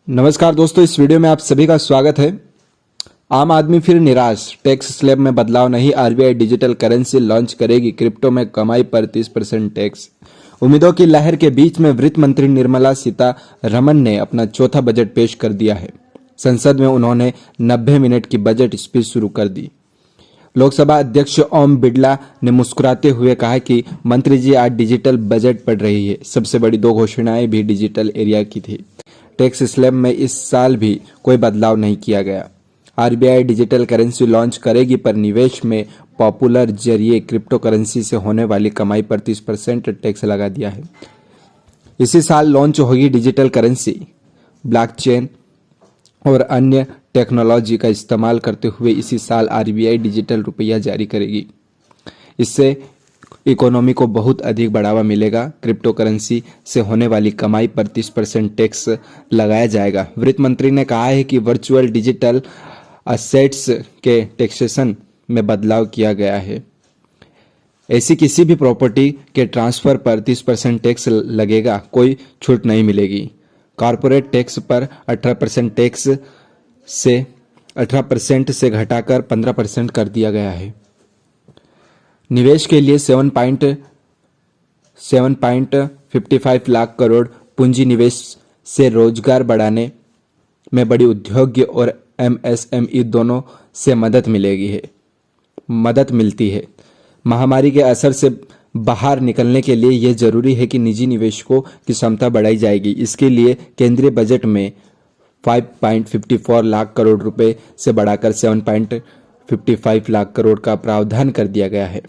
नमस्कार दोस्तों, इस वीडियो में आप सभी का स्वागत है। आम आदमी फिर निराश, टैक्स स्लैब में बदलाव नहीं, आरबीआई डिजिटल करेंसी लॉन्च करेगी, क्रिप्टो में कमाई पर 30% टैक्स। उम्मीदों की लहर के बीच में वित्त मंत्री निर्मला सीतारमण ने अपना चौथा बजट पेश कर दिया है। संसद में उन्होंने 90 मिनट की बजट स्पीच शुरू कर दी। लोकसभा अध्यक्ष ओम बिड़ला ने मुस्कुराते हुए कहा कि मंत्री जी आज डिजिटल बजट पढ़ रही है। सबसे बड़ी दो घोषणाएं भी डिजिटल एरिया की थी। टैक्स स्लैब में इस साल भी कोई बदलाव नहीं किया गया। आरबीआई डिजिटल करेंसी लॉन्च करेगी, पर निवेश में पॉपुलर जरिए क्रिप्टो करेंसी से होने वाली कमाई पर 30% टैक्स लगा दिया है। इसी साल लॉन्च होगी डिजिटल करेंसी। ब्लॉकचेन और अन्य टेक्नोलॉजी का इस्तेमाल करते हुए इसी साल आरबीआई डिजिटल रुपया जारी करेगी। इससे इकोनॉमी को बहुत अधिक बढ़ावा मिलेगा। क्रिप्टो करेंसी से होने वाली कमाई पर 30% टैक्स लगाया जाएगा। वित्त मंत्री ने कहा है कि वर्चुअल डिजिटल असेट्स के टैक्सेशन में बदलाव किया गया है। ऐसी किसी भी प्रॉपर्टी के ट्रांसफर पर 30% टैक्स लगेगा, कोई छूट नहीं मिलेगी। कॉर्पोरेट टैक्स पर 18% से घटाकर 15% कर दिया गया है। निवेश के लिए 7.55 लाख करोड़ पूंजी निवेश से रोजगार बढ़ाने में बड़ी उद्योग और एमएसएमई दोनों से मदद मिलती है। महामारी के असर से बाहर निकलने के लिए यह जरूरी है कि निजी निवेशकों की क्षमता बढ़ाई जाएगी। इसके लिए केंद्रीय बजट में 5.54 लाख करोड़ रुपए से बढ़ाकर 7.55 लाख करोड़ का प्रावधान कर दिया गया है।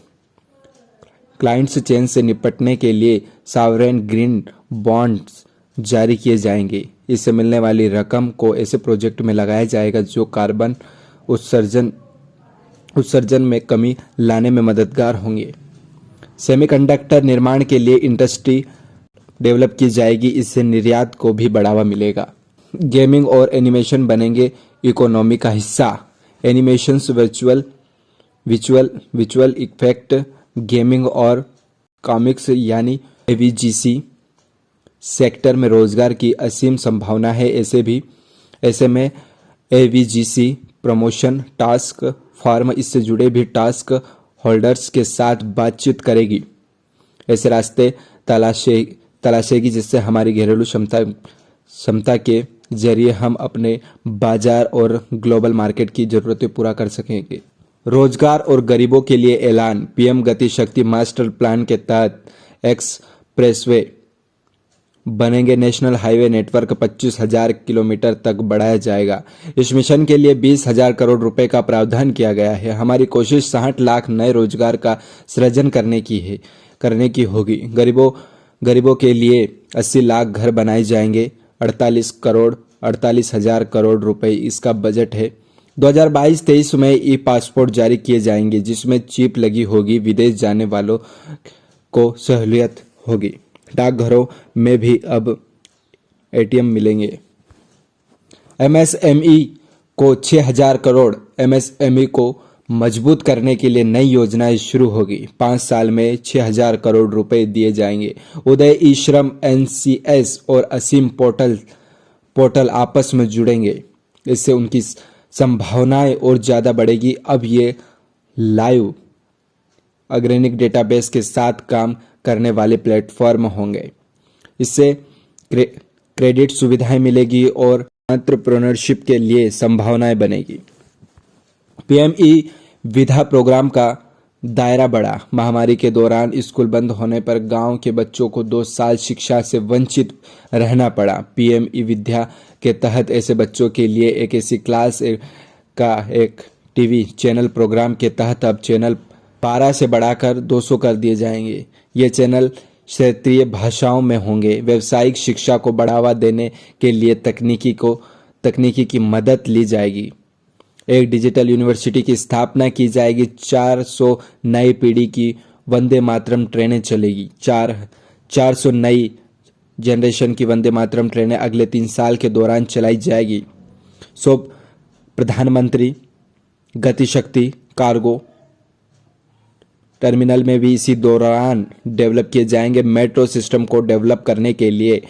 क्लाइंट्स चेन से निपटने के लिए सॉवरेन ग्रीन बॉन्ड्स जारी किए जाएंगे। इससे मिलने वाली रकम को ऐसे प्रोजेक्ट में लगाया जाएगा जो कार्बन उत्सर्जन में कमी लाने में मददगार होंगे। सेमीकंडक्टर निर्माण के लिए इंडस्ट्री डेवलप की जाएगी। इससे निर्यात को भी बढ़ावा मिलेगा। गेमिंग और एनिमेशन बनेंगे इकोनॉमी का हिस्सा। एनिमेशंस, विजुअल इफेक्ट, गेमिंग और कॉमिक्स यानी एवीजीसी सेक्टर में रोजगार की असीम संभावना है। ऐसे में एवीजीसी प्रमोशन टास्क फॉर्म इससे जुड़े भी टास्क होल्डर्स के साथ बातचीत करेगी। ऐसे रास्ते तलाशेगी जिससे हमारी घरेलू क्षमता के जरिए हम अपने बाजार और ग्लोबल मार्केट की जरूरतें पूरा कर सकेंगे। रोजगार और गरीबों के लिए ऐलान। पीएम गति शक्ति मास्टर प्लान के तहत एक्सप्रेसवे बनेंगे। नेशनल हाईवे नेटवर्क 25,000 किलोमीटर तक बढ़ाया जाएगा। इस मिशन के लिए 20,000 करोड़ रुपए का प्रावधान किया गया है। हमारी कोशिश 60 लाख नए रोजगार का सृजन करने की होगी। गरीबों के लिए 80 लाख घर बनाए जाएंगे। 48,000 करोड़ रुपए इसका बजट है। 2022-23 में ई पासपोर्ट जारी किए जाएंगे, जिसमें चिप लगी होगी। विदेश जाने वालों को सहूलियत होगी। डाकघरों में भी अब एटीएम मिलेंगे। एमएसएमई को 6,000 करोड़। एमएसएमई को मजबूत करने के लिए नई योजनाएं शुरू होगी। 5 साल में 6,000 करोड़ रुपए दिए जाएंगे। उदय ई श्रम, एनसीएस और असीम पोर्टल आपस में जुड़ेंगे। इससे उनकी संभावनाएं और ज्यादा बढ़ेगी। अब ये लाइव ऑर्गेनिक डेटाबेस के साथ काम करने वाले प्लेटफॉर्म होंगे। इससे क्रेडिट सुविधाएं मिलेगी और एंटरप्रेन्योरशिप के लिए संभावनाएं बनेगी। पीएमई विधा प्रोग्राम का दायरा बढ़ा। महामारी के दौरान स्कूल बंद होने पर गांव के बच्चों को 2 साल शिक्षा से वंचित रहना पड़ा। पीएमई विद्या के तहत ऐसे बच्चों के लिए एक ऐसी क्लास का एक टीवी चैनल प्रोग्राम के तहत अब चैनल 12 से बढ़ाकर 200 कर दिए जाएंगे। ये चैनल क्षेत्रीय भाषाओं में होंगे। व्यावसायिक शिक्षा को बढ़ावा देने के लिए तकनीकी की मदद ली जाएगी। एक डिजिटल यूनिवर्सिटी की स्थापना की जाएगी। 400 नई पीढ़ी की वंदे मातरम ट्रेनें चलेगी। 400 नई जनरेशन की वंदे मातरम ट्रेनें अगले 3 साल के दौरान चलाई जाएगी। प्रधानमंत्री गति शक्ति कार्गो टर्मिनल में भी इसी दौरान डेवलप किए जाएंगे। मेट्रो सिस्टम को डेवलप करने के लिए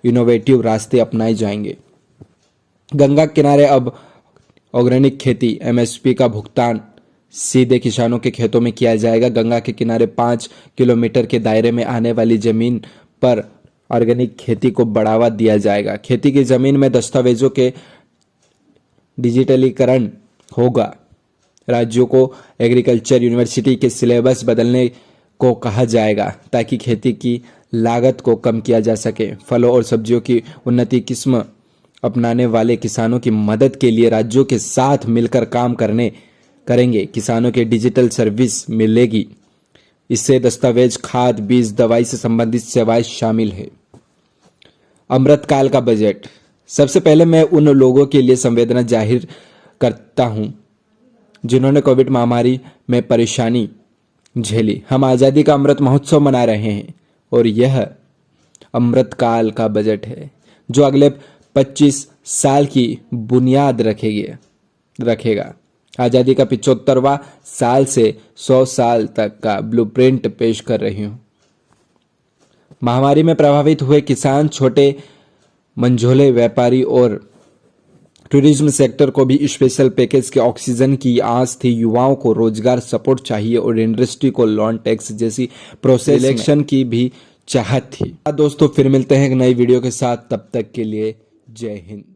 इनोवेटिव रास्ते अपनाए जाएंगे। गंगा किनारे अब ऑर्गेनिक खेती एमएसपी का भुगतान सीधे किसानों के खेतों में किया जाएगा। गंगा के किनारे 5 किलोमीटर के दायरे में आने वाली जमीन पर ऑर्गेनिक खेती को बढ़ावा दिया जाएगा। खेती की जमीन में दस्तावेजों के डिजिटलीकरण होगा। राज्यों को एग्रीकल्चर यूनिवर्सिटी के सिलेबस बदलने को कहा जाएगा ताकि खेती की लागत को कम किया जा सके। फलों और सब्जियों की उन्नति किस्म अपनाने वाले किसानों की मदद के लिए राज्यों के साथ मिलकर काम करेंगे। किसानों के डिजिटल सर्विस मिलेगी। इससे दस्तावेज, खाद, बीज, दवाई से संबंधित सेवाएं शामिल है। अमृतकाल का बजट। सबसे पहले मैं उन लोगों के लिए संवेदना जाहिर करता हूं जिन्होंने कोविड महामारी में परेशानी झेली। हम आज़ादी का अमृत महोत्सव मना रहे हैं और यह अमृतकाल का बजट है जो अगले 25 साल की बुनियाद रखेगा। आज़ादी का 75वां साल से 100 साल तक का ब्लूप्रिंट पेश कर रही हूँ। महामारी में प्रभावित हुए किसान, छोटे मंझोले व्यापारी और टूरिज्म सेक्टर को भी स्पेशल पैकेज के ऑक्सीजन की आस थी। युवाओं को रोजगार सपोर्ट चाहिए और इंडस्ट्री को लॉन टैक्स जैसी प्रोसेस इलेक्शन की भी चाहत थी। दोस्तों फिर मिलते हैं एक नई वीडियो के साथ, तब तक के लिए जय हिंद।